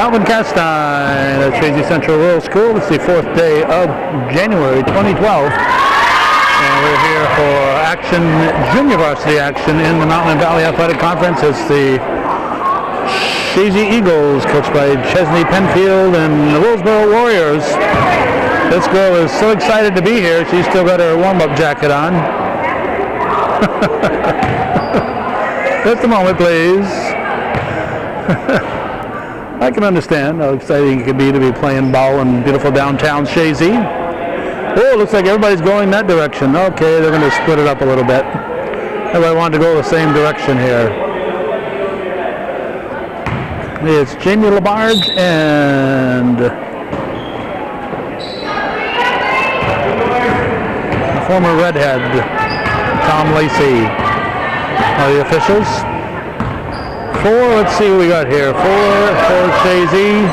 Calvin Castine at Chazy Central Rural School. It's the 4th day of January 2012. And we're here for action, junior varsity action in the Mountain and Valley Athletic Conference. It's the Chazy Eagles, coached by Chesney Penfield, and the Willsboro Warriors. This girl is so excited to be here. She's still got her warm-up jacket on. Just a moment, please. I can understand how exciting it can be to be playing ball in beautiful downtown Chazy. Oh, it looks like everybody's going that direction. Okay, they're going to split it up a little bit. Everybody wanted to go the same direction here. It's Jamie Labarge and the former redhead, Tom Lacey, are the officials. 4, let's see what we got here. 4 for Chazy.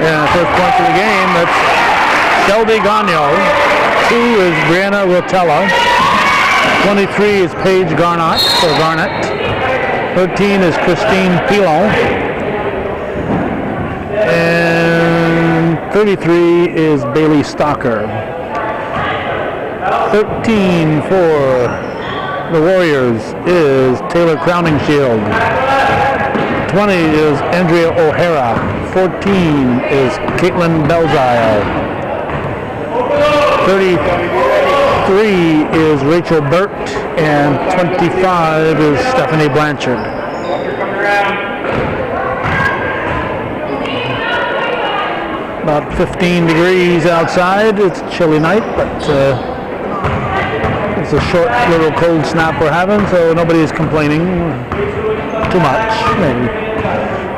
And first point of the game, that's Shelby Gagno. 2 is Brianna Rotella. 23 is Paige Garnett for Garnett. 13 is Christine Pilon. And 33 is Bailey Stalker. 13 for the Warriors is Taylor Crowningshield. 20 is Andrea O'Hara. 14 is Caitlin Belzile. 33 is Rachel Burt. And 25 is Stephanie Blanchard. About 15 degrees outside. It's a chilly night, but it's a short little cold snap we're having, so nobody's complaining too much. Maybe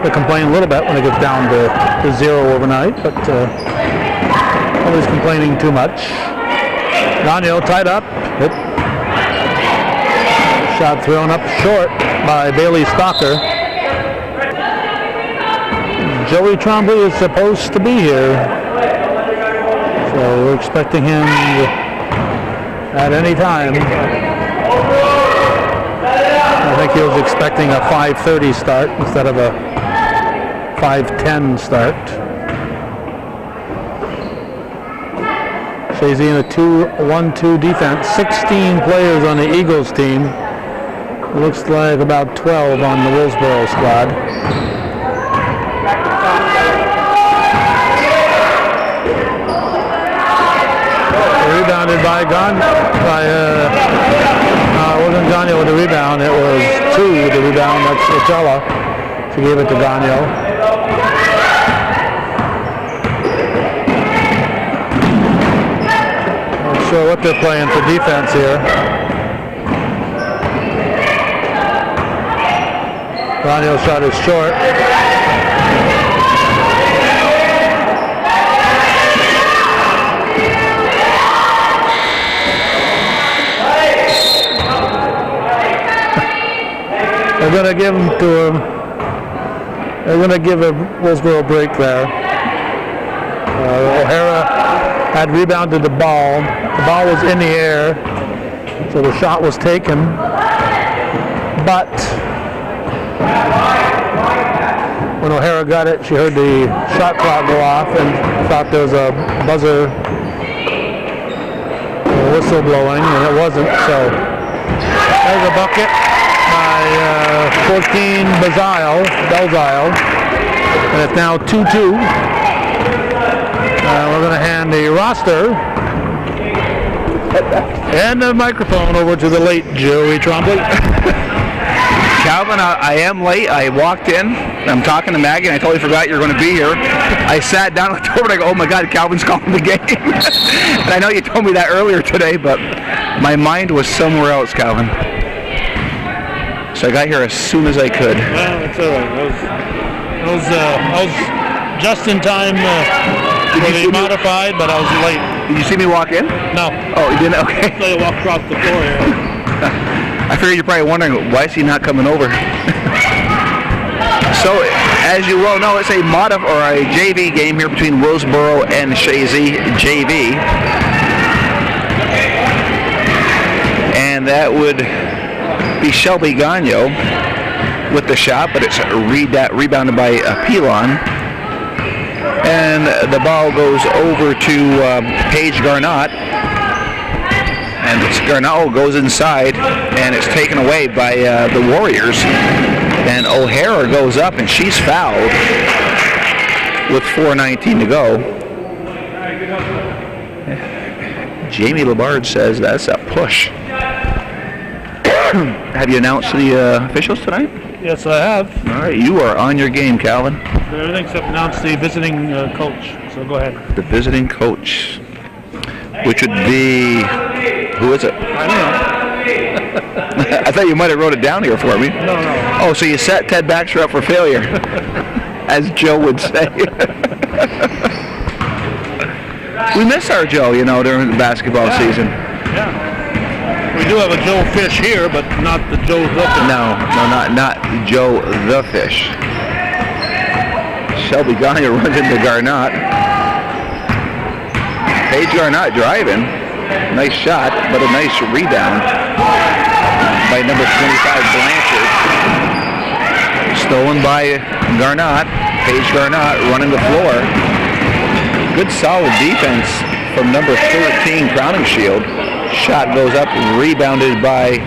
they complain a little bit when it gets down to 0 overnight, but nobody's complaining too much. Gagno tied up. Hit. Shot thrown up short by Bailey Stalker. Joey Trombley is supposed to be here, so we're expecting him at any time. I think he was expecting a 5:30 start instead of a 5:10 start. Chazy in a 2-1-2 defense. 16 players on the Eagles team. It looks like about 12 on the Willsboro squad. Rebounded by it wasn't Gagno with the rebound, it was 2 with the rebound. That's Rotella. She gave it to Gagno. Not sure what they're playing for defense here. Gagno's shot is short. They're going to give him to him. They're going to give a Willsboro a break there. O'Hara had rebounded the ball. The ball was in the air, so the shot was taken. But when O'Hara got it, she heard the shot clock go off and thought there was a buzzer whistle blowing, and it wasn't. So there's a bucket by 14 Belzile, and it's now 2-2. We're going to hand the roster and the microphone over to the late Joey Trombley. Calvin, I am late. I walked in. I'm talking to Maggie, and I totally forgot you were going to be here. I sat down, looked over, and I go, oh my God, Calvin's calling the game. And I know you told me that earlier today, but my mind was somewhere else, Calvin. So I got here as soon as I could. Well, that's all right. I was just in time for the modified, but I was late. Did you see me walk in? No. Oh, you didn't? Okay. So you walked across the floor here. I figured you're probably wondering, why is he not coming over? So, as you well know, it's a JV game here between Willsboro and Chazy JV. And that would be Shelby Gagno with the shot, but it's rebounded by Pilon. And the ball goes over to Paige Garnott. And Garnott goes inside, and it's taken away by the Warriors. And O'Hara goes up, and she's fouled with 4:19 to go. Jamie Labard says that's a push. Have you announced the officials tonight? Yes, I have. All right, you are on your game, Calvin. Everything's up announced the visiting coach, so go ahead. The visiting coach, which would be, who is it? I don't know. I thought you might have wrote it down here for me. No. Oh, so you set Ted Baxter up for failure, as Joe would say. We miss our Joe, during the basketball season. Yeah. We do have a Joe Fish here, but not the Joe the Fish. No, not Joe the Fish. Shelby Gagne runs into Garnott. Paige Garnott driving. Nice shot, but a nice rebound by number 25, Blanchard. Stolen by Garnott. Paige Garnott running the floor. Good solid defense from number 13, Crowningshield. Shot goes up, rebounded by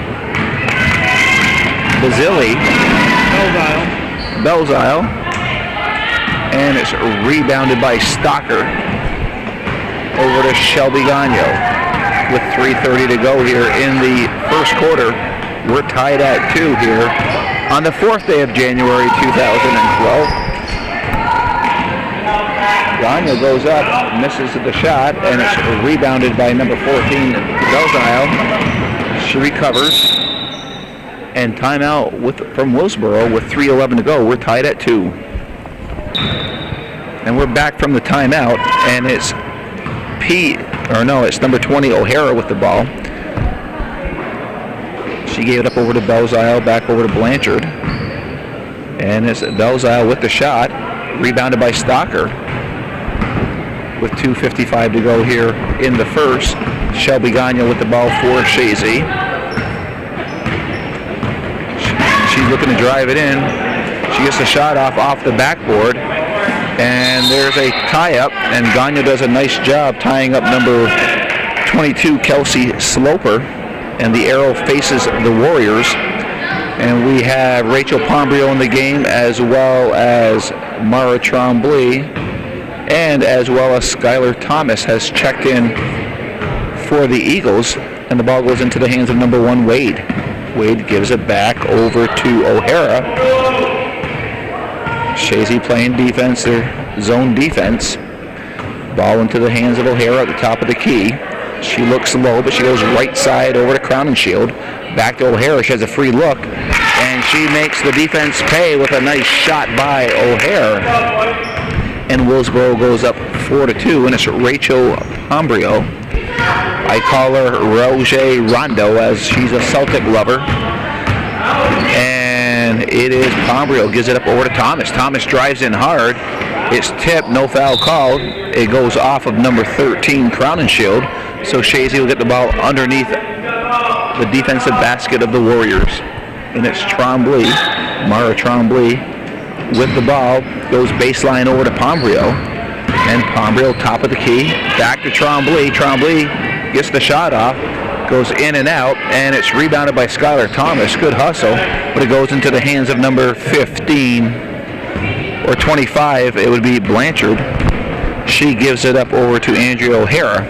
Basile. Belzile. And it's rebounded by Stocker over to Shelby Gagne. With 3:30 to go here in the first quarter. We're tied at 2 here on the 4th day of January 2012. Gagne goes up, misses the shot, and it's rebounded by number 14, Belzile. She recovers. And timeout from Willsboro with 3:11 to go. We're tied at 2. And we're back from the timeout, and it's it's number 20, O'Hara with the ball. She gave it up over to Belzile, back over to Blanchard. And it's Belzile with the shot, rebounded by Stocker. With 2:55 to go here in the first. Shelby Gagne with the ball for Chazy. She's looking to drive it in. She gets the shot off the backboard. And there's a tie-up, and Gagne does a nice job tying up number 22, Kelsey Sloper, and the arrow faces the Warriors. And we have Rachel Pombrio in the game, as well as Mara Tremblay, and as well as Skylar Thomas has checked in for the Eagles, and the ball goes into the hands of number 1, Wade. Wade gives it back over to O'Hara. Chazy playing defense, their zone defense. Ball into the hands of O'Hara at the top of the key. She looks low, but she goes right side over to Crowningshield. Back to O'Hara. She has a free look, and she makes the defense pay with a nice shot by O'Hara. And Willsboro goes up 4-2, and it's Rachel Pombrio. I call her Roger Rondo, as she's a Celtic lover. And it is Pombrio, gives it up over to Thomas. Thomas drives in hard. It's tipped, no foul called. It goes off of number 13, Crowningshield. So Chazy will get the ball underneath the defensive basket of the Warriors. And it's Tremblay, Mara Tremblay, with the ball. Goes baseline over to Pombrio. And Pombrio, top of the key. Back to Tremblay. Tremblay gets the shot off. Goes in and out, and it's rebounded by Skylar Thomas. Good hustle, but it goes into the hands of number 15, or 25, it would be Blanchard. She gives it up over to Andrea O'Hara.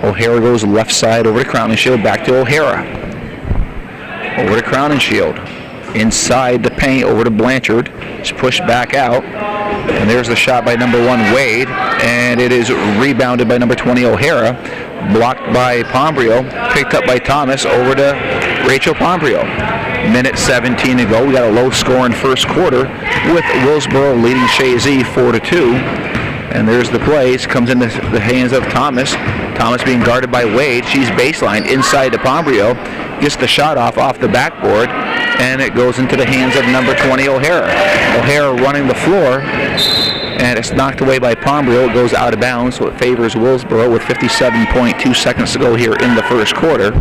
O'Hara goes left side over to Crowningshield, back to O'Hara. Over to Crowningshield. Inside the paint, over to Blanchard. It's pushed back out, and there's the shot by number 1, Wade, and it is rebounded by number 20, O'Hara. Blocked by Pombrio, picked up by Thomas, over to Rachel Pombrio. Minute 17 to go. We got a low scoring first quarter with Willsboro leading Chazy 4-2. And there's the play. It comes into the hands of Thomas. Thomas being guarded by Wade. She's baseline inside to Pombrio. Gets the shot off the backboard, and it goes into the hands of number 20, O'Hara. O'Hara running the floor. And it's knocked away by Pombrio. It goes out of bounds, so it favors Willsboro with 57.2 seconds to go here in the first quarter.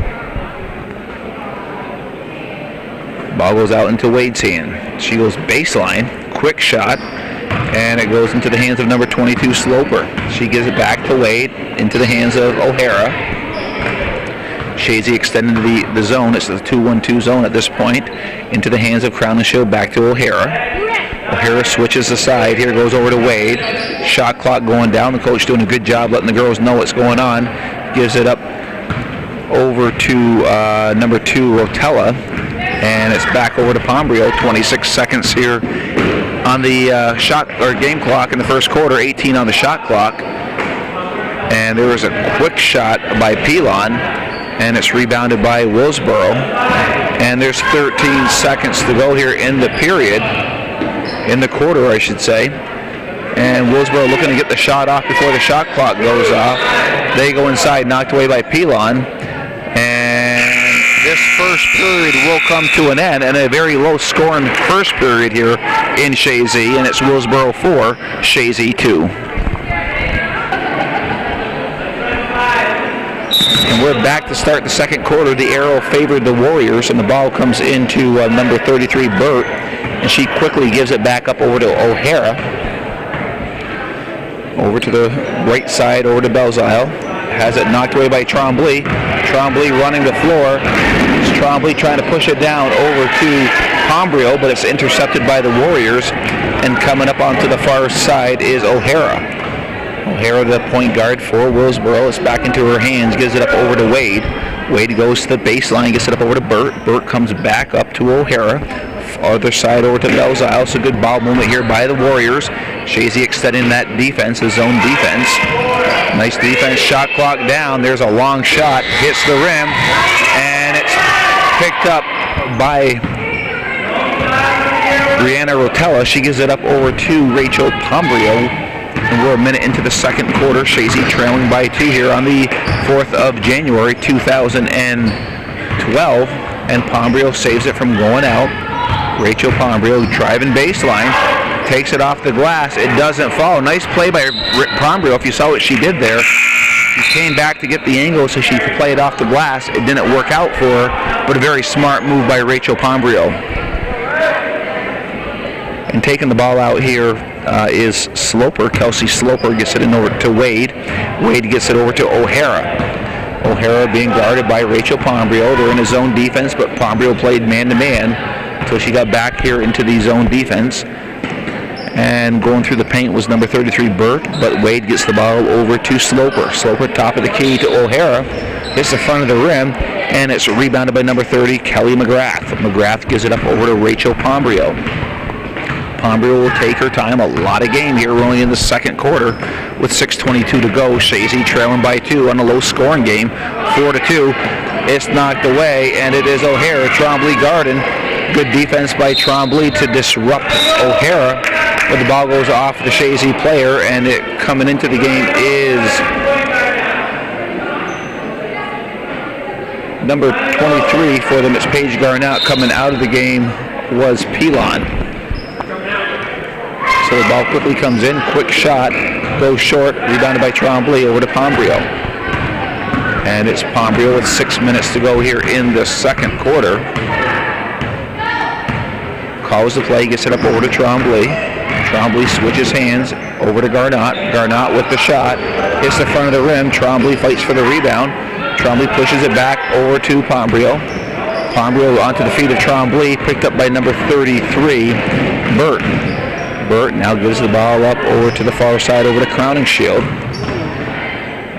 Ball goes out into Wade's hand. She goes baseline. Quick shot. And it goes into the hands of number 22, Sloper. She gives it back to Wade, into the hands of O'Hara. Chazy extending the zone. It's the 2-1-2 zone at this point. Into the hands of Crown and Shield, back to O'Hara. O'Hara switches aside. Here goes over to Wade. Shot clock going down. The coach doing a good job letting the girls know what's going on. Gives it up over to number 2, Rotella. And it's back over to Pombrio. 26 seconds here on the shot or game clock in the first quarter. 18 on the shot clock. And there was a quick shot by Pelon. And it's rebounded by Willsboro. And there's 13 seconds to go here in the period. In the quarter, I should say. And Willsboro looking to get the shot off before the shot clock goes off. They go inside, knocked away by Pelon. And this first period will come to an end, and a very low-scoring first period here in Chazy, and it's Willsboro 4, Chazy 2. And we're back to start the second quarter. The arrow favored the Warriors, and the ball comes into number 33, Burt, and she quickly gives it back up over to O'Hara. Over to the right side, over to Belzile. Has it knocked away by Trombley. Trombley running the floor. It's Trombley trying to push it down over to Pombrio, but it's intercepted by the Warriors. And coming up onto the far side is O'Hara. O'Hara, the point guard for Willsboro. It's back into her hands. Gives it up over to Wade. Wade goes to the baseline. Gets it up over to Burt. Burt comes back up to O'Hara. Other side over to Belzile. So good ball movement here by the Warriors. Chazy extending that defense, the zone defense. Nice defense. Shot clock down. There's a long shot. Hits the rim. And it's picked up by Brianna Rotella. She gives it up over to Rachel Pombrio. And we're a minute into the second quarter. Chazy trailing by 2 here on the 4th of January, 2012. And Pombrio saves it from going out. Rachel Pombrio driving baseline. Takes it off the glass. It doesn't fall. Nice play by Pombrio. If you saw what she did there, she came back to get the angle so she could play it off the glass. It didn't work out for her, but a very smart move by Rachel Pombrio. And taking the ball out here is Sloper. Kelsey Sloper gets it in over to Wade. Wade gets it over to O'Hara. O'Hara being guarded by Rachel Pombrio. They're in a zone defense, but Pombrio played man-to-man until she got back here into the zone defense. And going through the paint was number 33, Burt, but Wade gets the ball over to Sloper. Sloper, top of the key to O'Hara, hits the front of the rim, and it's rebounded by number 30, Kelly McGrath. McGrath gives it up over to Rachel Pombrio. Pombrio will take her time. A lot of game here. We're only in the second quarter with 6:22 to go. Chazy trailing by 2 on a low-scoring game, 4-2. It's knocked away, and it is O'Hara. Trombley guarding. Good defense by Trombley to disrupt O'Hara. But the ball goes off the Chazy player, and it coming into the game is number 23 for them. It's Paige Garnett. Coming out of the game was Pelon. So the ball quickly comes in. Quick shot. Goes short. Rebounded by Trombley over to Pombrio. And it's Pombrio with 6 minutes to go here in the second quarter. Calls the play. Gets it up over to Trombley. Trombley switches hands over to Garnett. Garnett with the shot. Hits the front of the rim. Trombley fights for the rebound. Trombley pushes it back over to Pombrio. Pombrio onto the feet of Trombley. Picked up by number 33, Burt. Burt now gives the ball up over to the far side over to Crowning Shield.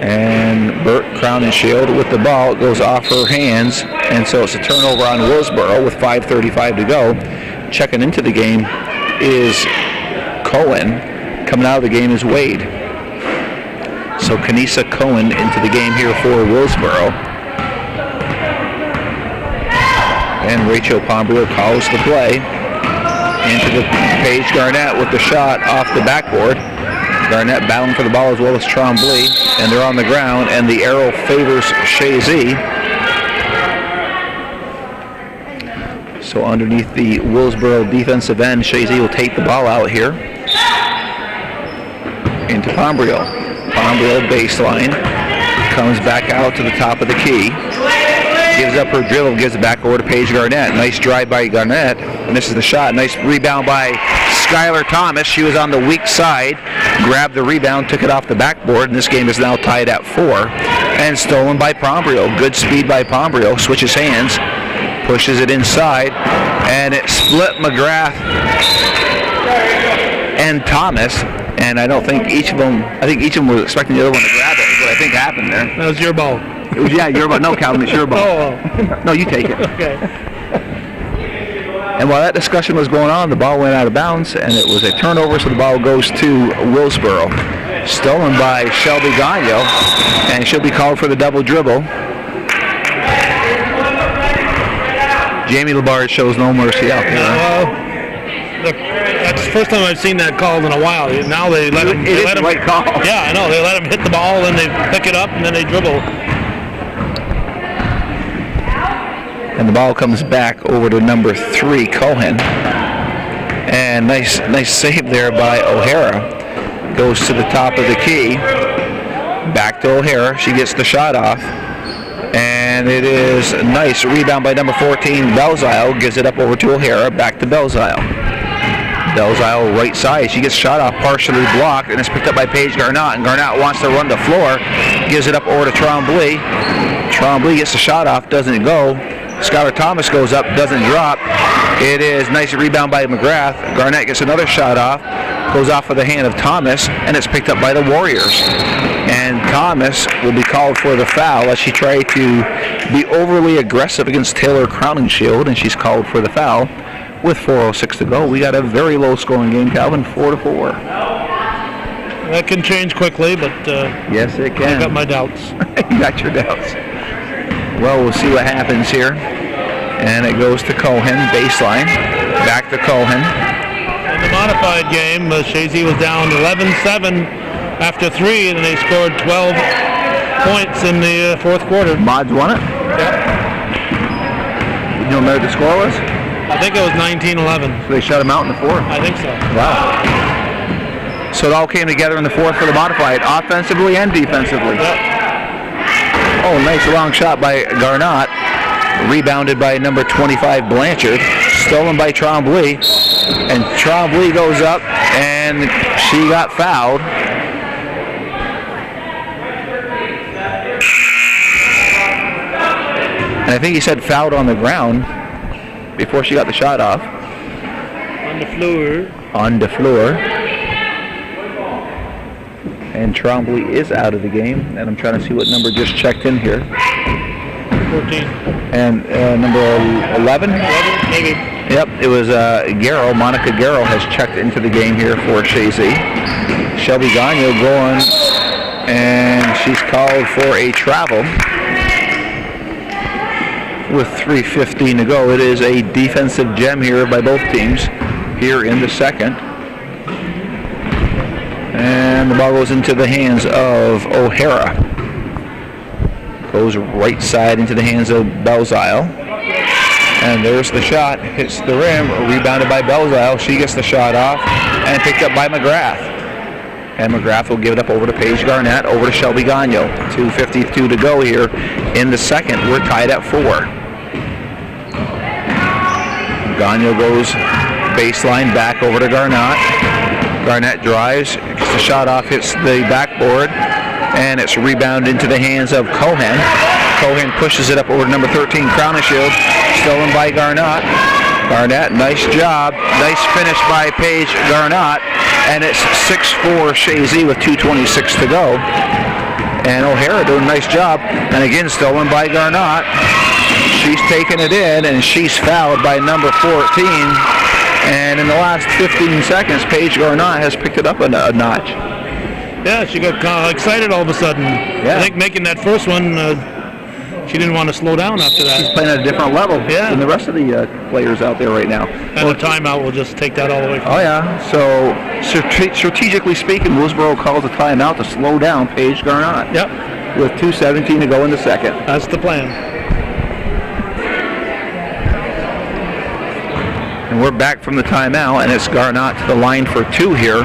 And Burt Crowning Shield with the ball. It goes off her hands. And so it's a turnover on Willsboro with 5:35 to go. Checking into the game is Cohen. Coming out of the game is Wade. So Kanisa Cohen into the game here for Willsboro. And Rachel Pombrio calls the play. Into the Paige Garnett with the shot off the backboard. Garnett battling for the ball as well as Trombley. And they're on the ground, and the arrow favors Chazy. So underneath the Willsboro defensive end, Chazy will take the ball out here. Into Pombrio. Pombrio baseline. Comes back out to the top of the key. gives up her dribble, gives it back over to Paige Garnett. Nice drive by Garnett, and this is the shot. Nice rebound by Skylar Thomas. She was on the weak side, grabbed the rebound, took it off the backboard, and this game is now tied at 4. And stolen by Pombrio. Good speed by Pombrio. Switches hands, pushes it inside, and it split McGrath and Thomas. And I don't think each of them, was expecting the other one to grab it, is what I think happened there. That was your ball. It was, yeah, your ball. No, Calvin, it's your ball. Oh. No, you take it. Okay. And while that discussion was going on, the ball went out of bounds, and it was a turnover, so the ball goes to Willsboro. Stolen by Shelby Gagno, and she'll be called for the double dribble. Jamie Labarge shows no mercy out there. That's the first time I've seen that called in a while. Now they let him. It is the right call. Yeah, I know. They let him hit the ball, then they pick it up, and then they dribble. And the ball comes back over to number 3, Cohen. And nice save there by O'Hara. Goes to the top of the key. Back to O'Hara. She gets the shot off. And it is a nice rebound by number 14, Belzile. Gives it up over to O'Hara. Back to Belzile. Belzile right side. She gets shot off, partially blocked, and it's picked up by Paige Garnett. And Garnett wants to run the floor. Gives it up over to Tremblay. Tremblay gets the shot off. Doesn't go. Skylar Thomas goes up. Doesn't drop. It is nice rebound by McGrath. Garnett gets another shot off. Goes off of the hand of Thomas, and it's picked up by the Warriors. And Thomas will be called for the foul as she tried to be overly aggressive against Taylor Crowningshield, and she's called for the foul with 4:06 to go. We got a very low-scoring game, Calvin, 4-4. That can change quickly, but yes, it can. I got my doubts. You got your doubts. Well, we'll see what happens here. And it goes to Cohen, baseline. Back to Cohen. In the modified game, Chazy was down 11-7 after 3, and they scored 12 points in the fourth quarter. Mods won it? Yep. You know what the score was? I think it was 19-11. So they shut him out in the fourth? I think so. Wow. So it all came together in the fourth for the modified, offensively and defensively. Yep. Oh, nice long shot by Garnett. Rebounded by number 25, Blanchard. Stolen by Tremblay. And Tremblay goes up, and she got fouled. And I think he said fouled on the ground before she got the shot off. On the floor. On the floor. And Tremblay is out of the game. And I'm trying to see what number just checked in here. 14. And number 11? 11, maybe. Yep, it was Garrow. Monica Garrow has checked into the game here for Chazy. Shelby Gagno going, and she's called for a travel with 3:15 to go. It is a defensive gem here by both teams here in the second. And the ball goes into the hands of O'Hara. Goes right side into the hands of Belzile. And there's the shot. Hits the rim. Rebounded by Belzile. She gets the shot off. And picked up by McGrath. And McGrath will give it up over to Paige Garnett. Over to Shelby Gagno. 2:52 to go here in the second. We're tied at 4. Gagno goes baseline back over to Garnett. Garnett drives. Gets the shot off. Hits the backboard. And it's rebounded into the hands of Cohen. Cohen pushes it up over to number 13, Crowningshield. Stolen by Garnett. Garnett, nice job. Nice finish by Paige Garnett. And it's 6-4 Chazy with 2:26 to go. And O'Hara doing a nice job. And again, stolen by Garnett. She's taking it in, and she's fouled by number 14. And in the last 15 seconds, Paige Garnett has picked it up a notch. Yeah, she got kind of excited all of a sudden. Yeah. I think making that first one, she didn't want to slow down after that. She's playing at a different level than the rest of the players out there right now. And a timeout will just take that all the way from yeah. So strategically speaking, Willsboro calls a timeout to slow down Paige Garnett. Yep. With 2:17 to go in the second. That's the plan. And we're back from the timeout, and it's Garnett to the line for 2 here.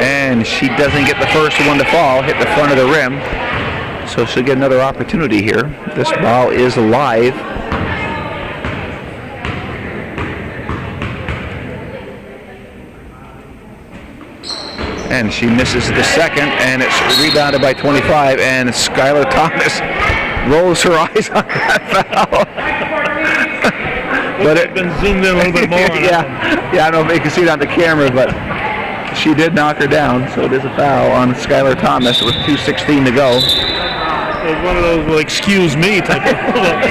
And she doesn't get the first one to fall, hit the front of the rim. So she'll get another opportunity here. This ball is live. And she misses the second, and it's rebounded by 25, and Skylar Thomas rolls her eyes on that foul. But it's been zoomed in a little bit more. Yeah, I don't know if you can see it on the camera, but she did knock her down, so it is a foul on Skylar Thomas with 2:16 to go. It was one of those, well, excuse me type of looks.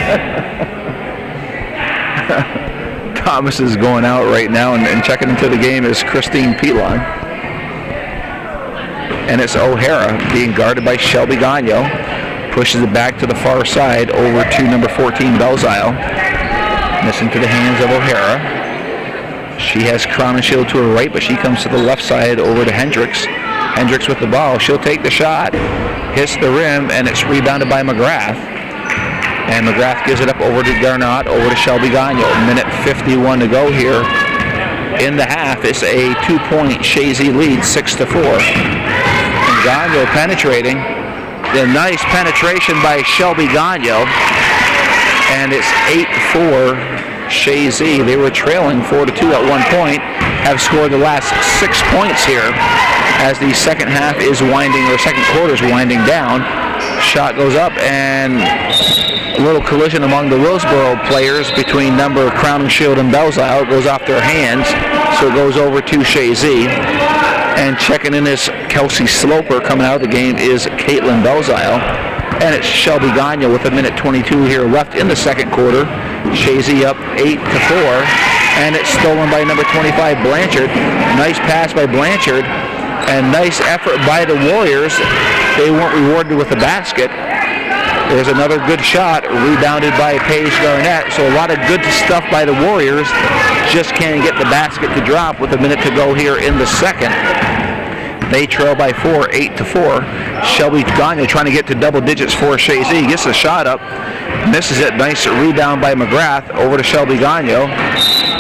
Thomas is going out right now, and checking into the game is Christine Pilon. And it's O'Hara being guarded by Shelby Gagno. Pushes it back to the far side over to number 14, Belzile. Missing to the hands of O'Hara. She has Crown and Shield to her right, but she comes to the left side over to Hendricks. Hendricks with the ball. She'll take the shot. Hits the rim, and it's rebounded by McGrath. And McGrath gives it up over to Garnott, over to Shelby Gagno. Minute 51 to go here in the half. It's a 2-point Chazy lead, 6-4. And Gagno penetrating. The nice penetration by Shelby Gagno. And it's 8-4 Chazy. They were trailing 4-2 at one point. Have scored the last 6 points here as the second half is winding, or second quarter is winding down. Shot goes up, and a little collision among the Willsboro players between number Crown and Shield and Belzile. It goes off their hands, so it goes over to Chazy. And checking in is Kelsey Sloper. Coming out of the game is Caitlin Belzile. And it's Shelby Gagno with a minute 22 here left in the second quarter. Chazy up 8-4. And it's stolen by number 25, Blanchard. Nice pass by Blanchard. And nice effort by the Warriors. They weren't rewarded with the basket. There's another good shot, rebounded by Paige Garnett. So a lot of good stuff by the Warriors. Just can't get the basket to drop with a minute to go here in the second. They trail by 4, 8-4. Shelby Gagno trying to get to double digits for Chazy. Gets the shot up, misses it. Nice rebound by McGrath over to Shelby Gagno.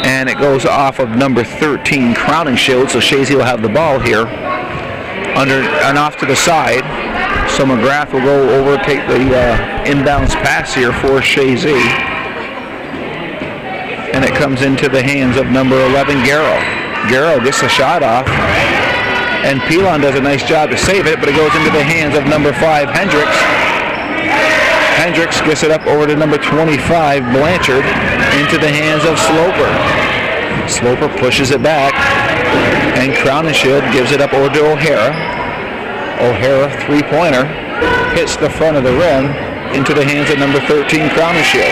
And it goes off of number 13, Crown and Shield. So Chazy will have the ball here. Under and off to the side. So McGrath will go over, take the inbounds pass here for Chazy. And it comes into the hands of number 11, Garrow. Garrow gets the shot off. And Pilon does a nice job to save it, but it goes into the hands of number 5, Hendricks. Hendricks gets it up over to number 25, Blanchard, into the hands of Sloper. Sloper pushes it back, and Crown and Shield gives it up over to O'Hara. O'Hara, three-pointer, hits the front of the rim into the hands of number 13, Crown and Shield.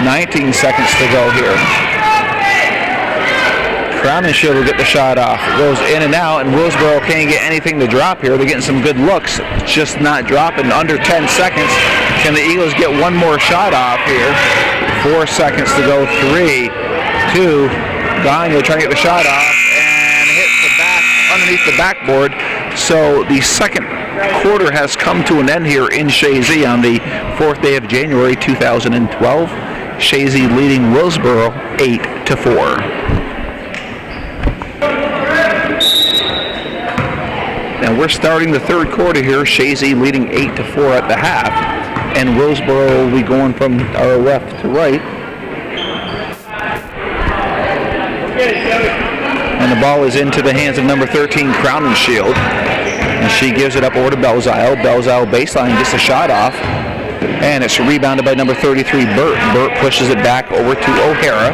19 seconds to go here. Crown and Shield will get the shot off. It goes in and out, and Willsboro can't get anything to drop here. They're getting some good looks, just not dropping. Under 10 seconds. Can the Eagles get one more shot off here? 4 seconds to go. 3, 2. Gagno trying to get the shot off, and hits the back underneath the backboard. So the second quarter has come to an end here in Chazy on the 4th day of January 2012. Chazy leading Willsboro 8-4. Now we're starting the third quarter here. Chazy leading 8-4 at the half, and Willsboro will be going from our left to right. And the ball is into the hands of number 13, Crown and Shield, and she gives it up over to Belzile. Belzile baseline gets the shot off, and it's rebounded by number 33, Burt. Burt pushes it back over to O'Hara,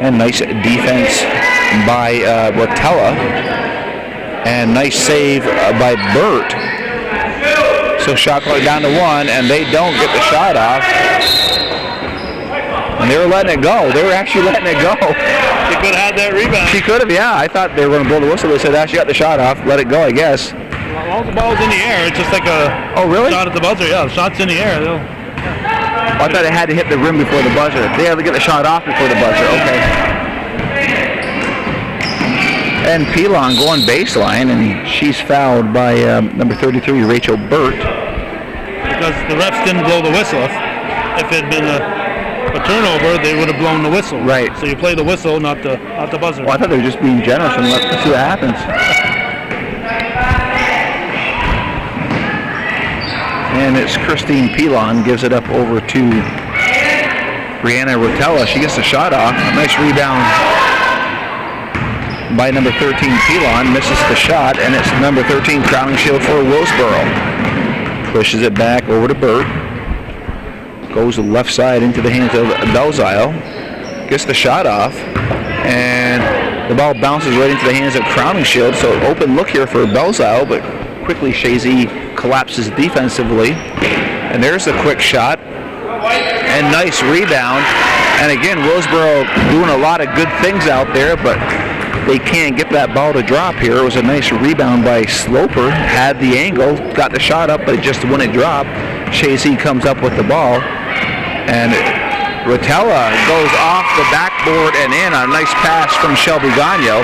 and nice defense by Rotella. And nice save by Burt. So shot clock down to 1, and they don't get the shot off. And they were letting it go. They were actually letting it go. She could have had that rebound. She could have, yeah. I thought they were going to blow the whistle. They said, she got the shot off. Let it go, I guess. Well, the ball's in the air. It's just like a shot at the buzzer. Yeah, the shot's in the air. I thought it had to hit the rim before the buzzer. They had to get the shot off before the buzzer. Okay. And Pilon going baseline, and she's fouled by number 33, Rachel Burt. Because the refs didn't blow the whistle. If it had been a turnover, they would have blown the whistle. Right. So you play the whistle, not the buzzer. Well, I thought they were just being generous and let's see what happens. and it's Christine Pilon. Gives it up over to Brianna Rotella. She gets the shot off. A nice rebound by number 13 Pilon. Misses the shot, and it's number 13 Crowning Shield for Willsboro. Pushes it back over to Burt. Goes to the left side into the hands of Belzile. Gets the shot off, and the ball bounces right into the hands of Crowning Shield. So open look here for Belzile, but quickly Chazy collapses defensively. And there's a quick shot, and nice rebound. And again, Willsboro doing a lot of good things out there, but they can't get that ball to drop here. It was a nice rebound by Sloper. Had the angle, got the shot up, but it just wouldn't drop. Chazy comes up with the ball, and Rotella goes off the backboard and in on a nice pass from Shelby Gagno.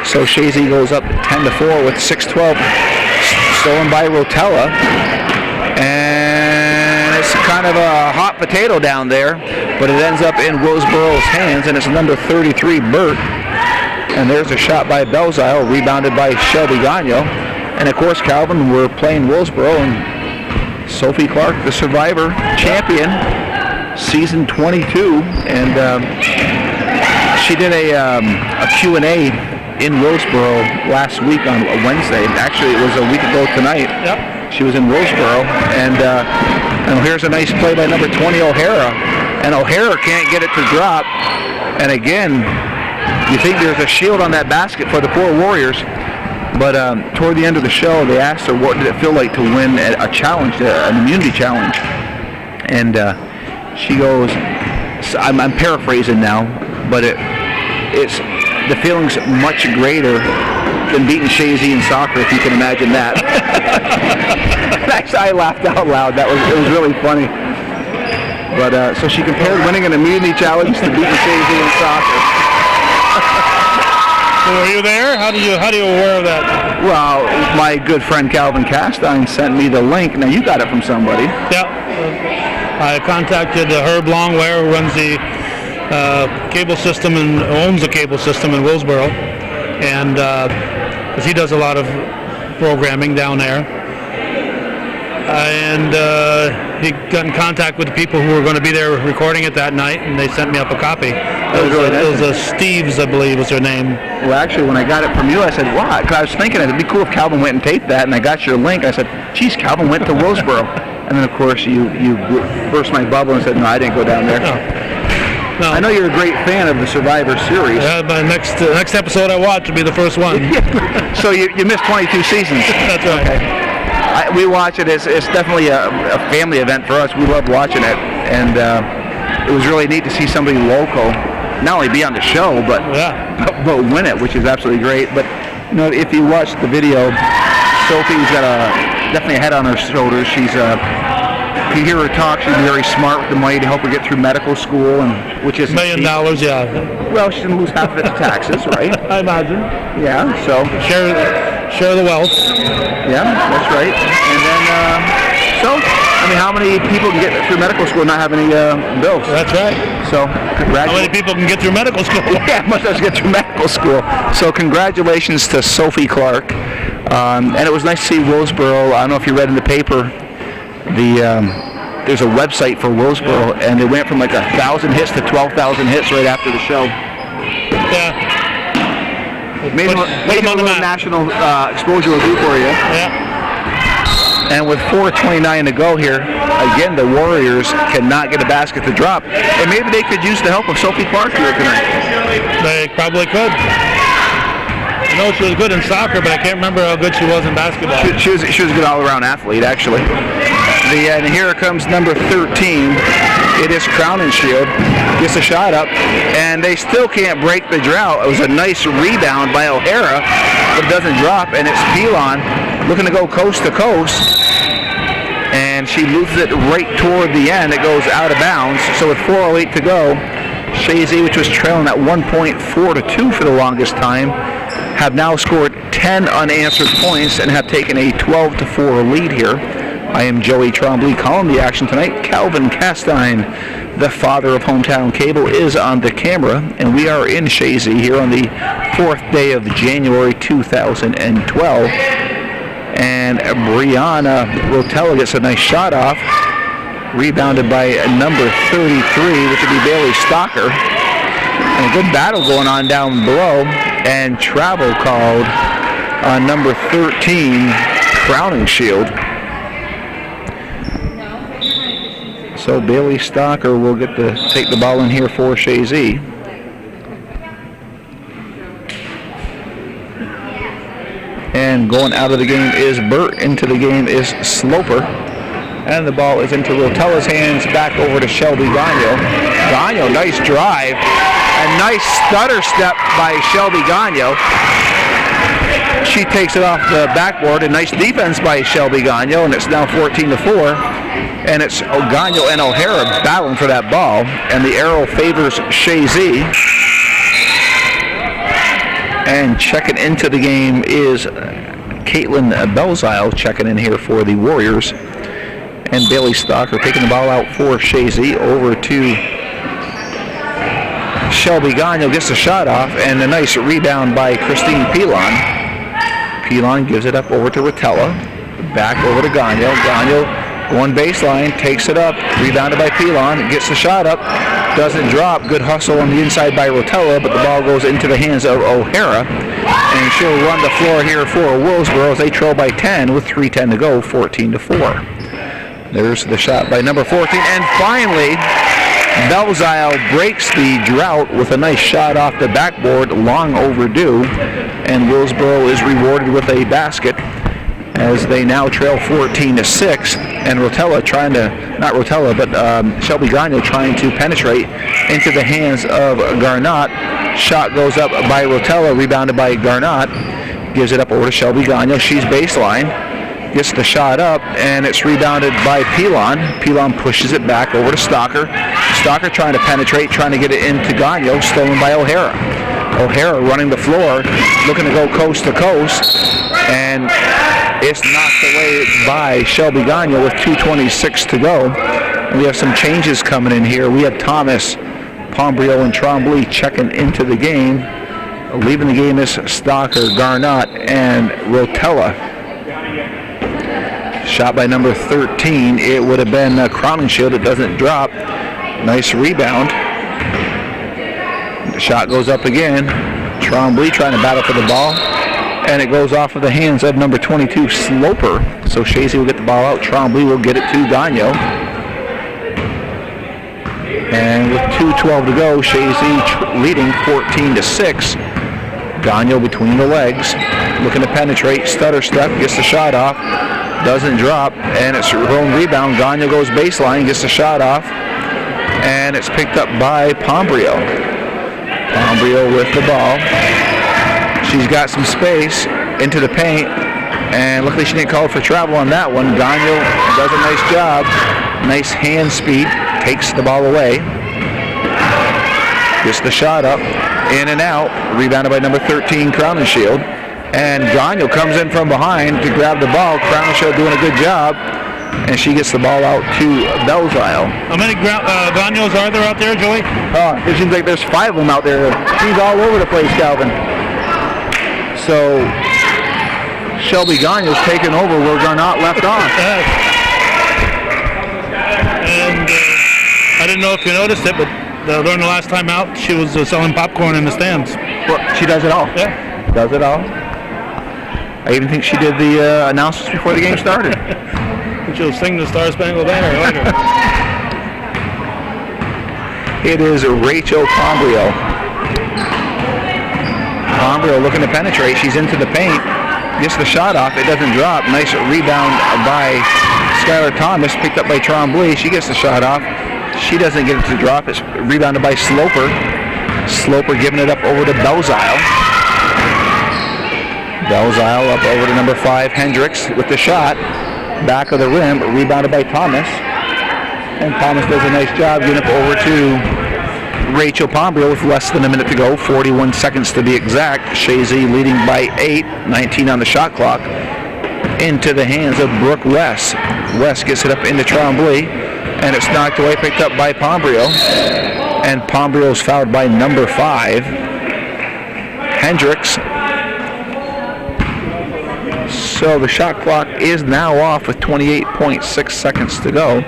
So Chazy goes up 10-4 with 6:12 stolen by Rotella. And it's kind of a hot potato down there, but it ends up in Willsboro's hands, and it's number 33, Burt. And there's a shot by Belzile, rebounded by Shelby Gagno. And of course, Calvin, we're playing Willsboro, and Sophie Clark, the Survivor champion, season 22, and she did a Q&A in Willsboro last week on Wednesday. Actually, it was a week ago tonight. Yep. She was in Willsboro, and here's a nice play by number 20, O'Hara, and O'Hara can't get it to drop. And again, you think there's a shield on that basket for the poor Warriors, but toward the end of the show, they asked her what did it feel like to win a challenge, an immunity challenge, and she goes, I'm paraphrasing now, but it's the feeling's much greater than beating Chazy in soccer, if you can imagine that. Actually, I laughed out loud. It was really funny. But so she compared winning an immunity challenge to beating Chazy in soccer. So were you there? How do you aware of that? Well, my good friend Calvin Castine sent me the link. Now you got it from somebody. Yeah. I contacted Herb Longware, who runs the cable system and owns the cable system in Willsboro, and 'cause he does a lot of programming down there. And he got in contact with the people who were going to be there recording it that night, and they sent me up a copy. It was Steve's, I believe, was their name. Well, actually, when I got it from you, I said, "Wow!" Because I was thinking it'd be cool if Calvin went and taped that, and I got your link. I said, "Geez, Calvin went to Willsboro," and then of course you burst my bubble and said, "No, I didn't go down there." No. I know you're a great fan of the Survivor Series. My next episode I watch will be the first one. So you missed 22 seasons. That's right. Okay. We watch it. It's definitely a family event for us. We love watching it, and it was really neat to see somebody local not only be on the show, but win it, which is absolutely great. But you know, if you watch the video, Sophie's got definitely a head on her shoulders. She's if you hear her talk, she's very smart with the money to help her get through medical school, and which is $1 million, yeah. Well, she didn't lose half of its taxes, right? I imagine. Yeah. So share the wealth. Yeah, that's right. And then, so, I mean, how many people can get through medical school and not have any bills? That's right. So, how many people can get through medical school? Yeah, must have to get through medical school. So, congratulations to Sophie Clark. And it was nice to see Willsboro. I don't know if you read in the paper, there's a website for Willsboro, and it went from like 1,000 hits to 12,000 hits right after the show. Yeah. Maybe a little national exposure will do for you. Yeah. And with 4:29 to go here, again, the Warriors cannot get a basket to drop. And maybe they could use the help of Sophie Clark here tonight. They probably could. I know she was good in soccer, but I can't remember how good she was in basketball. She was a good all-around athlete, actually. And here comes number 13. It is Crowning Shield. Gets a shot up, and they still can't break the drought. It was a nice rebound by O'Hara, but it doesn't drop, and it's Pilon looking to go coast to coast, and she loses it right toward the end. It goes out of bounds. So with 4:08 to go, Chazy, which was trailing at 1 point 4-2 for the longest time, have now scored 10 unanswered points and have taken a 12-4 lead here. I am Joey Trombley calling the action tonight. Calvin Castine, the father of Hometown Cable, is on the camera, and we are in Chazy here on the 4th day of January 2012. And Brianna Rotella gets a nice shot off. Rebounded by number 33, which would be Bailey Stocker. And a good battle going on down below. And travel called on number 13, Crowning Shield. So Bailey Stocker will get to take the ball in here for Chazy. And going out of the game is Burt. Into the game is Sloper. And the ball is into Rotella's hands. Back over to Shelby Gagno. Gagno, nice drive. A nice stutter step by Shelby Gagno. She takes it off the backboard. A nice defense by Shelby Gagno. And it's now 14-4. And it's Gagno and O'Hara battling for that ball. And the arrow favors Chazy. And checking into the game is Caitlin Belzile checking in here for the Warriors. And Bailey Stocker taking the ball out for Chazy. Over to Shelby Gagno, gets the shot off. And a nice rebound by Christine Pilon. Pilon gives it up over to Rotella. Back over to Gagno. Gagno going baseline, takes it up. Rebounded by Pilon, gets the shot up. Doesn't drop. Good hustle on the inside by Rotella, but the ball goes into the hands of O'Hara. And she'll run the floor here for Willsboro as they trail by 10 with 3:10 to go, 14-4. There's the shot by number 14. And finally, Belzile breaks the drought with a nice shot off the backboard, long overdue. And Willsboro is rewarded with a basket as they now trail 14-6. And Rotella trying to, not Rotella, but Shelby Gagno trying to penetrate into the hands of Garnott. Shot goes up by Rotella, rebounded by Garnott. Gives it up over to Shelby Gagno. She's baseline. Gets the shot up, and it's rebounded by Pilon. Pilon pushes it back over to Stocker. Stocker trying to penetrate, trying to get it into Gagno. Stolen by O'Hara. O'Hara running the floor, looking to go coast to coast. And it's knocked away by Shelby Gagno with 2:26 to go. We have some changes coming in here. We have Thomas, Pombrio, and Trombley checking into the game. Leaving the game is Stocker, Garnott, and Rotella. Shot by number 13. It would have been a Crowning Shield. It doesn't drop. Nice rebound. The shot goes up again. Trombley trying to battle for the ball. And it goes off of the hands of number 22, Sloper. So Chazy will get the ball out. Trombley will get it to Gagno. And with 2:12 to go, Chazy leading 14-6. Gagno between the legs, looking to penetrate. Stutter step, gets the shot off. Doesn't drop, and it's her own rebound. Gagno goes baseline, gets the shot off. And it's picked up by Pombrio. Pombrio with the ball. She's got some space into the paint, and luckily she didn't call for travel on that one. Gagno does a nice job. Nice hand speed, takes the ball away. Gets the shot up, in and out. Rebounded by number 13, Crowning Shield. And Gagno comes in from behind to grab the ball. Crowning Shield doing a good job. And she gets the ball out to Belzile. How many Gagnos are there out there, Joey? It seems like there's 5 of them out there. She's all over the place, Calvin. So Shelby Gagno's taken over where Garnott left off. And I didn't know if you noticed it, but during the last time out, she was selling popcorn in the stands. Well, she does it all. Yeah. Does it all. I even think she did the announcements before the game started. She'll sing the Star Spangled Banner later. It is Rachel Pombrio. Pombrio looking to penetrate. She's into the paint. Gets the shot off. It doesn't drop. Nice rebound by Skylar Thomas. Picked up by Trombley. She gets the shot off. She doesn't get it to drop. It's rebounded by Sloper. Sloper giving it up over to Belzile. Belzile up over to number 5, Hendricks with the shot. Back of the rim, rebounded by Thomas. And Thomas does a nice job getting up over to Rachel Pombrio with less than a minute to go, 41 seconds to be exact. Chazy leading by 8, 19 on the shot clock. Into the hands of Brooke West. West gets it up into Trombley, and it's knocked away, picked up by Pombrio. And Pombrio's fouled by number 5, Hendricks. So the shot clock is now off with 28.6 seconds to go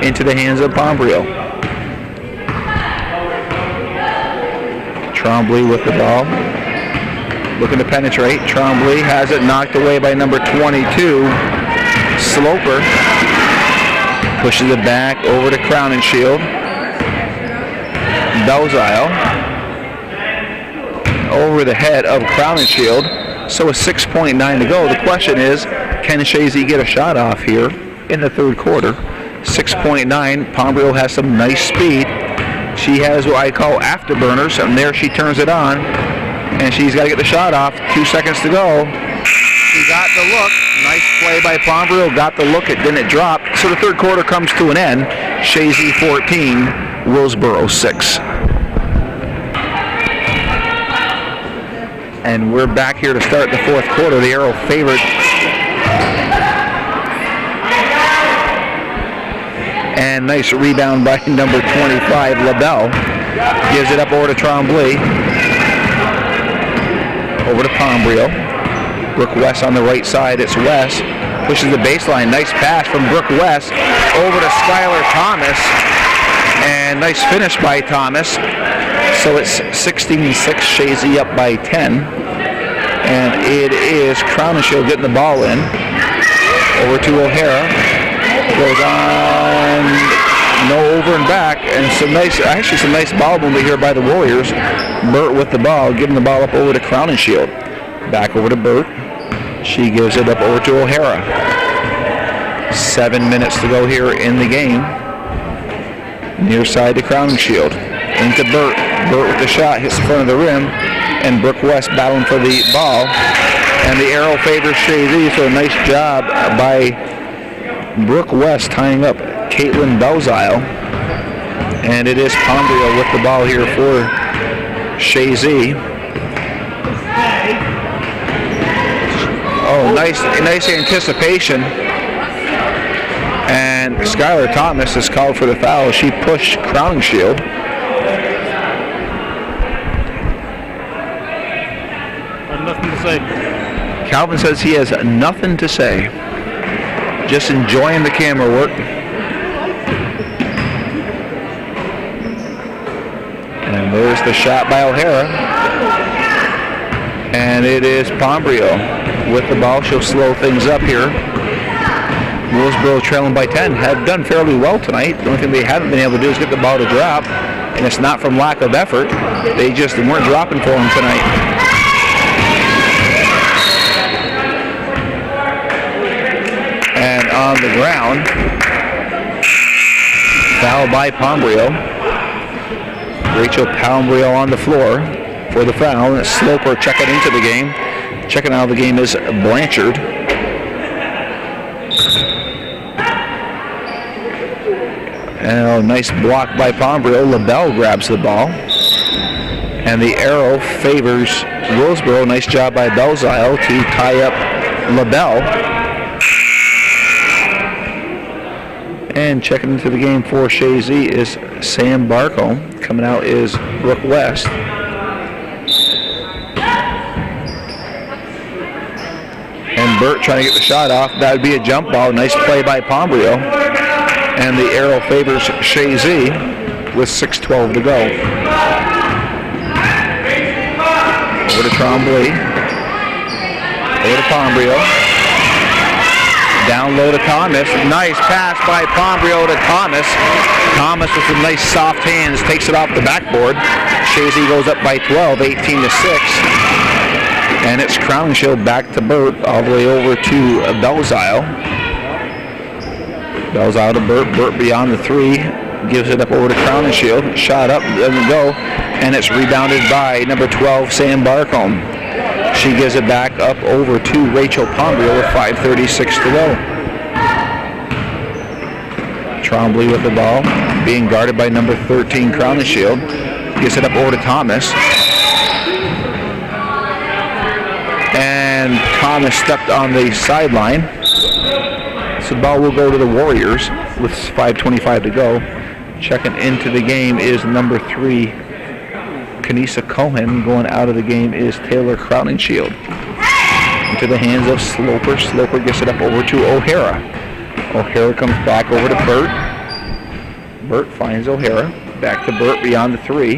into the hands of Pombrio. Trombley with the ball. Looking to penetrate. Trombley has it knocked away by number 22. Sloper pushes it back over to Crowninshield. Belzile over the head of Crowninshield. So with 6.9 to go, the question is, can Chazy get a shot off here in the third quarter? 6.9. Pombrio has some nice speed. She has what I call afterburners, and there she turns it on, and she's got to get the shot off. 2 seconds to go. She got the look. Nice play by Pombrio. Got the look. It didn't drop. So the third quarter comes to an end. Chazy 14, Willsboro 6. And we're back here to start the fourth quarter. The Arrow favored. And nice rebound by number 25, LaBelle. Gives it up over to Trombley. Over to Pombrio. Brooke West on the right side. It's West. Pushes the baseline. Nice pass from Brooke West over to Skylar Thomas. And nice finish by Thomas. So it's 16-6. Chazy up by 10. And it is Crowninshield getting the ball in. Over to O'Hara. Goes on, no over and back, and some nice ball movement here by the Warriors. Burt with the ball, giving the ball up over to Crowninshield. Back over to Burt. She gives it up over to O'Hara. 7 minutes to go here in the game. Near side to Crowninshield. Into Burt. Burt with the shot, hits the front of the rim, and Brooke West battling for the ball. And the Arrow favors Chazy, so a nice job by Brooke West tying up Caitlin Belzile. And it is Pombrio with the ball here for Chazy. Oh, nice anticipation. And Skylar Thomas is called for the foul. She pushed Crowninshield. Nothing to say. Calvin says he has nothing to say. Just enjoying the camera work. And there's the shot by O'Hara. And it is Pombrio with the ball. She'll slow things up here. Willsboro trailing by 10. Have done fairly well tonight. The only thing they haven't been able to do is get the ball to drop. And it's not from lack of effort. They just weren't dropping for them tonight. And on the ground, foul by Pombrio. Rachel Pombrio on the floor for the foul. And Sloper checking into the game. Checking out of the game is Blanchard. And a nice block by Pombrio. LaBelle grabs the ball. And the Arrow favors Willsboro. Nice job by Belzile to tie up LaBelle. And checking into the game for Chazy is Sam Barcombe. Coming out is Brooke West. And Burt trying to get the shot off. That would be a jump ball. Nice play by Pombrio. And the Arrow favors Chazy with 6:12 to go. Over to Trombley. Over to Pombrio. Down low to Thomas. Nice pass by Pombrio to Thomas. Thomas with some nice soft hands takes it off the backboard. Chazy goes up by 12, 18-6. And it's Crowninshield back to Burt, all the way over to Belzile. Belzile to Burt. Burt beyond the three. Gives it up over to Crowninshield. Shot up, doesn't go. And it's rebounded by number 12, Sam Barcombe. She gives it back up over to Rachel Pombrio with 5:36 to go. Trombley with the ball, being guarded by number 13, Crowninshield. Gives it up over to Thomas. And Thomas stepped on the sideline. So the ball will go to the Warriors with 5:25 to go. Checking into the game is number 3, Kanisa Cohen. Going out of the game is Taylor Crowninshield. into the hands of Sloper. Sloper gets it up over to O'Hara. O'Hara comes back over to Burt. Burt finds O'Hara. Back to Burt beyond the 3.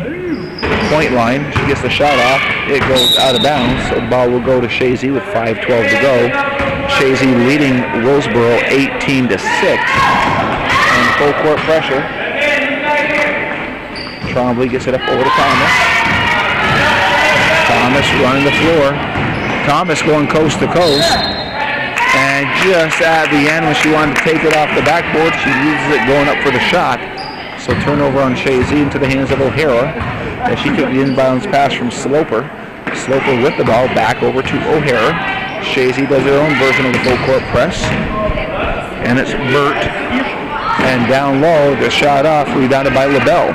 Point line. She gets the shot off. It goes out of bounds. So the ball will go to Chazy with 5:12 to go. Chazy leading Willsboro 18-6. And full court pressure. Trombley gets it up over to Thomas. Thomas running the floor. Thomas going coast to coast. And just at the end when she wanted to take it off the backboard, she loses it going up for the shot. So turnover on Chazy into the hands of O'Hara. As she took the inbounds pass from Sloper. Sloper with the ball back over to O'Hara. Chazy does their own version of the full court press. And it's Burt. And down low, the shot off, rebounded by LaBelle.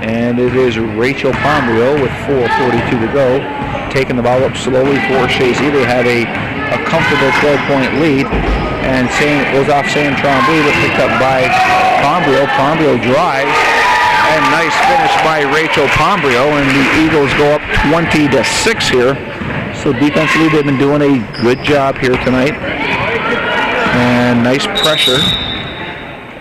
And it is Rachel Pombrio with 4:42 to go. Taking the ball up slowly for Chazy. They have a comfortable 12-point lead. And it goes off Sam Trombley, but picked up by Pombrio. Pombrio drives. And nice finish by Rachel Pombrio. And the Eagles go up 20-6 here. So defensively, they've been doing a good job here tonight. And nice pressure.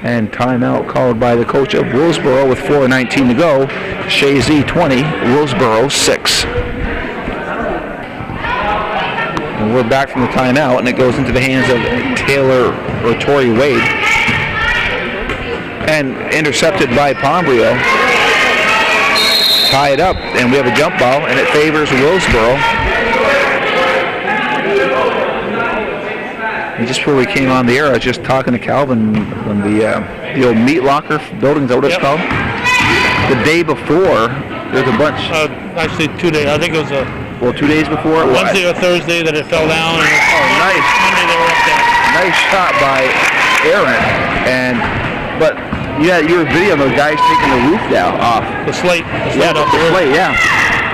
And timeout called by the coach of Willsboro with 4:19 to go. Chazy 20, Willsboro 6. And we're back from the timeout, and it goes into the hands of Taylor or Tori Wade. And intercepted by Pombrio. Tie it up, and we have a jump ball, and it favors Willsboro. And just before we came on the air, I was just talking to Calvin when the old meat locker building, is that what it's called? The day before, there's a bunch. Actually, 2 days. I think it was 2 days before? Wednesday or Thursday that it fell down. And nice. Monday they were up there. Nice shot by Aaron. But yeah, your video of those guys taking the roof down off. The slate off the roof. Slate, yeah.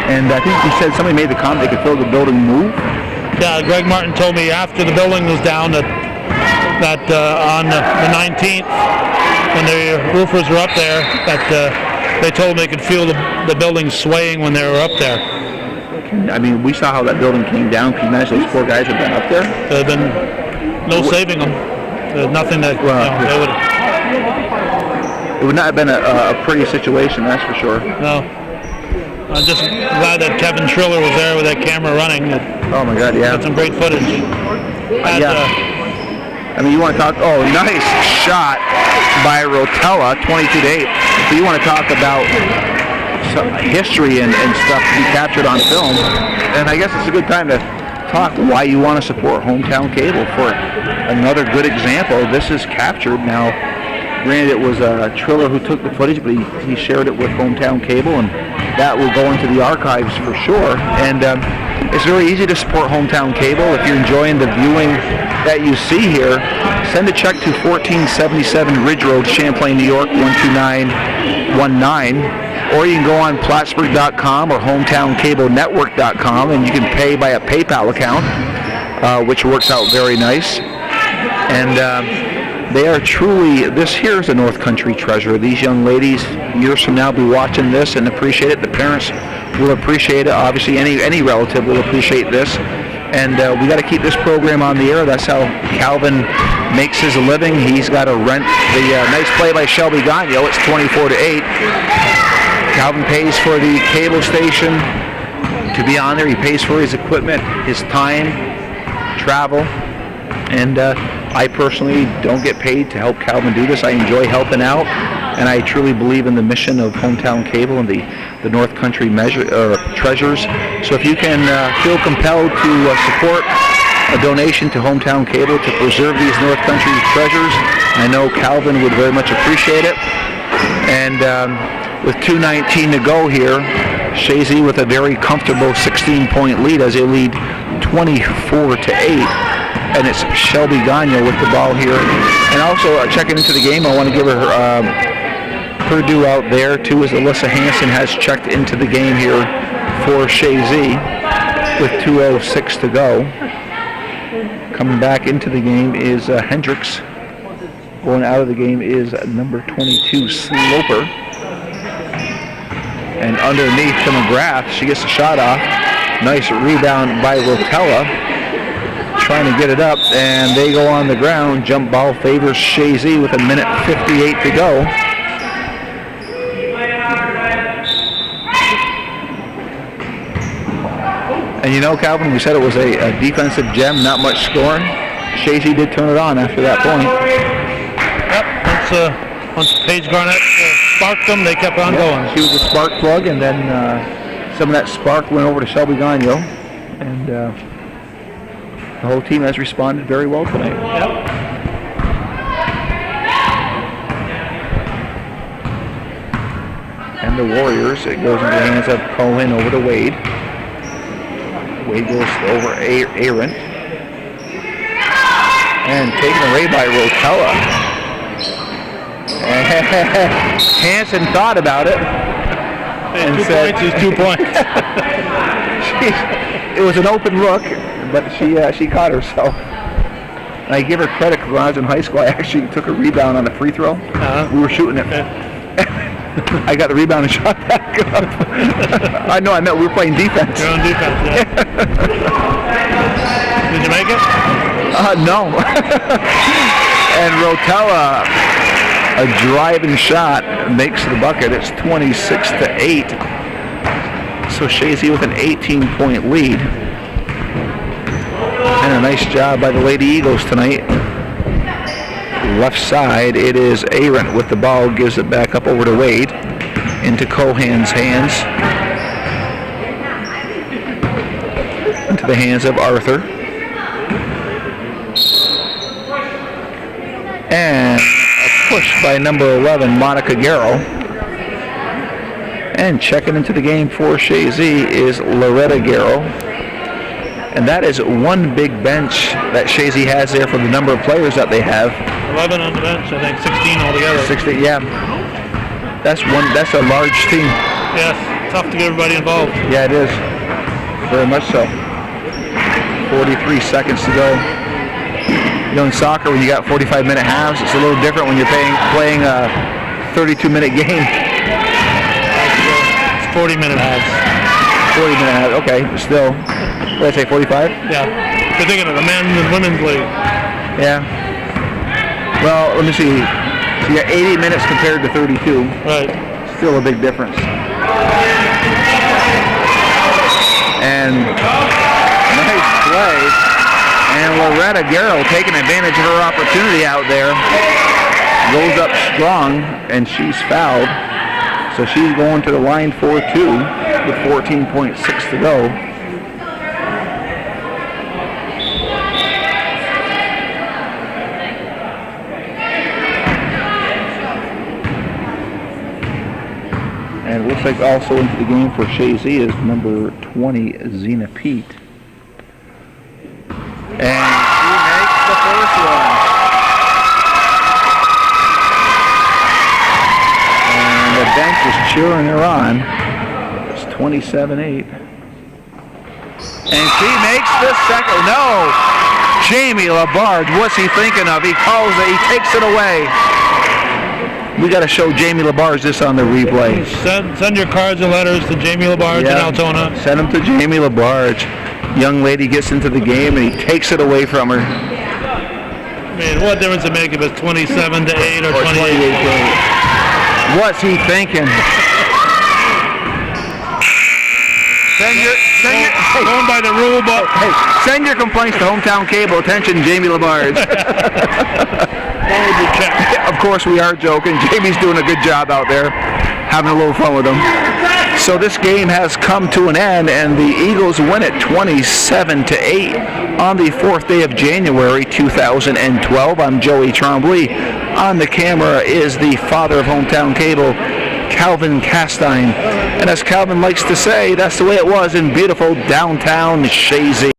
And I think you said somebody made the comment they could feel the building move. Yeah, Greg Martin told me after the building was down that on the 19th, when the roofers were up there, that they told them they could feel the building swaying when they were up there. I mean, we saw how that building came down. Can you imagine those poor guys have been up there? There's been no saving them. There's nothing that they would. It would not have been a pretty situation, that's for sure. No. I'm just glad that Kevin Triller was there with that camera running. Oh my God, yeah. Got some great footage. I mean, you want to talk, nice shot by Rotella, 22-8. So you want to talk about some history and stuff to be captured on film. And I guess it's a good time to talk why you want to support Hometown Cable for another good example. This is captured now. Granted, it was Triller who took the footage, but he shared it with Hometown Cable, and that will go into the archives for sure. And it's very easy to support Hometown Cable. If you're enjoying the viewing that you see here, send a check to 1477 Ridge Road, Champlain, New York, 12919. Or you can go on Plattsburgh.com or HometownCableNetwork.com, and you can pay by a PayPal account, which works out very nice. And they are truly, this here is a North Country treasure. These young ladies, years from now, will be watching this and appreciate it. The parents will appreciate it. Obviously, any relative will appreciate this. And we got to keep this program on the air. That's how Calvin makes his living. He's got to rent the nice play by Shelby Gagno. It's 24-8. Calvin pays for the cable station to be on there. He pays for his equipment, his time, travel. And I personally don't get paid to help Calvin do this. I enjoy helping out, and I truly believe in the mission of Hometown Cable and the North Country treasures. So if you can feel compelled to support a donation to Hometown Cable to preserve these North Country treasures, I know Calvin would very much appreciate it. And with 2:19 to go here, Chazy with a very comfortable 16-point lead as they lead 24-8. And it's Shelby Gagno with the ball here. And also checking into the game, I want to give her her due out there too, as Alyssa Hansen has checked into the game here for Chazy with 2:06 to go. Coming back into the game is Hendricks. Going out of the game is number 22, Sloper. And underneath to McGrath, she gets the shot off. Nice rebound by Rotella. Trying to get it up, and they go on the ground. Jump ball favors Chazy with 1:58 to go. And you know, Calvin, we said it was a defensive gem, not much scoring. Chazy did turn it on after that point. Yep, once Paige Garnett sparked them, they kept on going. She was a spark plug, and then some of that spark went over to Shelby Gagno, and the whole team has responded very well tonight. Yep. And the Warriors, it goes into the hands of Cohen over to Wade. Wade goes over Aaron. And taken away by Rotella. Hanson thought about it. And said, 2 points. It was an open look, but she caught herself. And I give her credit because when I was in high school, I actually took a rebound on a free throw. We were shooting it. I got the rebound and shot back up. I know, I meant we were playing defense. You're on defense, yeah. Did you make it? No. And Rotella, a driving shot, makes the bucket. It's 26-8. So Chazy with an 18-point lead. And a nice job by the Lady Eagles tonight. Left side, it is Aaron with the ball, gives it back up over to Wade, into Cohen's hands, into the hands of Arthur, and a push by number 11, Monica Garrow. And checking into the game for Chazy is Loretta Garrow. And that is one big bench that Chazy has there for the number of players that they have. 11 on the bench, I think 16 altogether. 16, yeah. That's a large team. Yes, tough to get everybody involved. Yeah, it is. Very much so. 43 seconds to go. You know, in soccer, when you got 45-minute halves, it's a little different when you're playing a 32-minute game. It's 40-minute halves. 40-minute halves, okay, but still. What did I say, 45? Yeah. You're thinking of the men's and women's league. Yeah. Well, let me see. So you got 80 minutes compared to 32. Right. Still a big difference. And nice play. And Loretta Garrow taking advantage of her opportunity out there. Goes up strong, and she's fouled. So she's going to the line for 2 with 14.6 to go. And it looks like also into the game for Chazy is number 20, Zena Pete. And she makes the first one. And the bench is cheering her on. It's 27-8. And she makes the second. No! Jamie Labarge, what's he thinking of? He calls it, he takes it away. We got to show Jamie Labarge this on the replay. Send your cards and letters to Jamie Labarge in Altona. Send them to Jamie Labarge. Young lady gets into the game and he takes it away from her. Man, what difference does it make if it's 27-8 or 28-8? What's he thinking? Going by the rule book. Hey, send your complaints to Hometown Cable. Attention, Jamie Labarge. Of course, we are joking. Jamie's doing a good job out there, having a little fun with them. So this game has come to an end, and the Eagles win it 27-8 on the 4th day of January 2012. I'm Joey Trombley. On the camera is the father of Hometown Cable, Calvin Castine. And as Calvin likes to say, that's the way it was in beautiful downtown Chazy.